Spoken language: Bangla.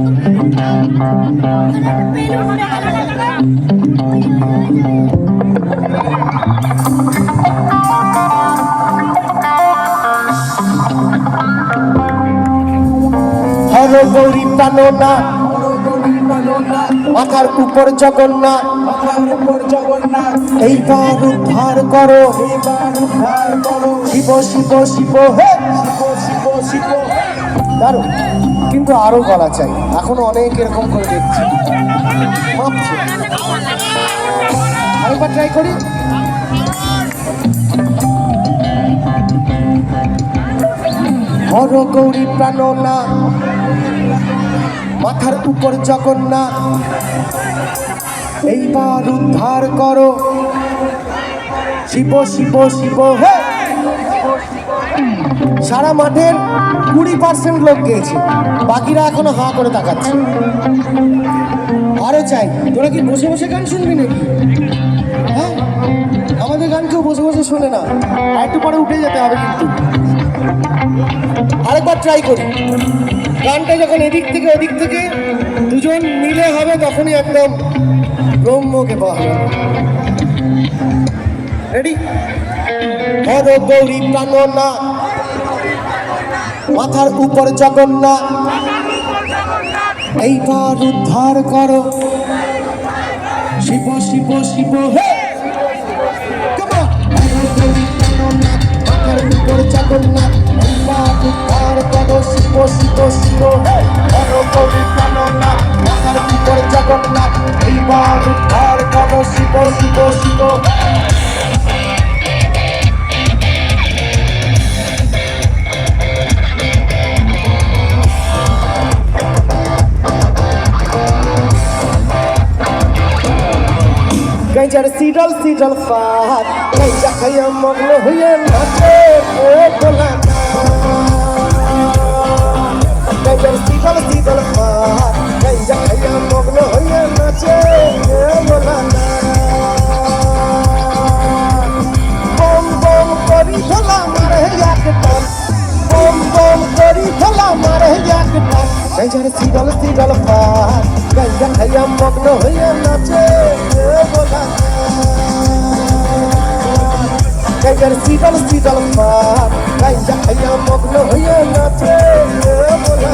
হর গৌরী প্রাণনা মাথার উপর জগন্নাথ, এইবার উদ্ধার করো, শিব শিব শিব হে শিব শিব। দারুণ, কিন্তু আরো গলা চাই, এখনো অনেক এরকম করে দেখছি। আরেকবার ট্রাই করি। হর গৌরী প্রাণনা মাথার উপর জগন্নাথ, এইবার উদ্ধার করো, শিব শিব শিব হে। সারা মাঠের 20% লোক গেয়েছে, বাকিরা এখনো হাঁ করে তাকাচ্ছে। আরো চাই। তোরা কি বসে বসে গান শুনবি নাকি? হ্যাঁ, আমাদের গান কেউ বসে বসে শোনে না, একটু পরে উঠে যেতে হবে। কিন্তু আরেকবার ট্রাই করি। গানটা যখন এদিক থেকে ওদিক থেকে দুজন মিলে হবে, তখনই একদম ব্রহ্মকে পাওয়া হবে। রেডি? হর গৌরী প্রাণনা মাথার উপর জগন্নাথ, এইবার উদ্ধার করো, শিব শিব শিব হে। মাথার উপর জগন্নাথ, এইবার উদ্ধার করো, শিব শিব শিব হে। হর গৌরী প্রাণনা মাথার উপর জগন্নাথ, এইবার উদ্ধার করো, শিব শিব শিব। গাইজার সিডল সিডল ফাত, গাইজা খাইয়া মগ্ন হইয়া নাচে ভোলা। গাইজার সিডল সিডল ফাত, গাইজা খাইয়া মগ্ন হইয়া নাচে ভোলা। বম বম করি ভোলা মারে এক টান, বম বম করি ভোলা মারে এক টান। গাইজার সিডল সিডল ফাত, গাইজা খাইয়া মগ্ন হইয়া নাচে ভোলা। গাইজার শীতল শীতল ফাত, গাইজা খাইয়া মগ্ন হইয়া নাচে ভোলা।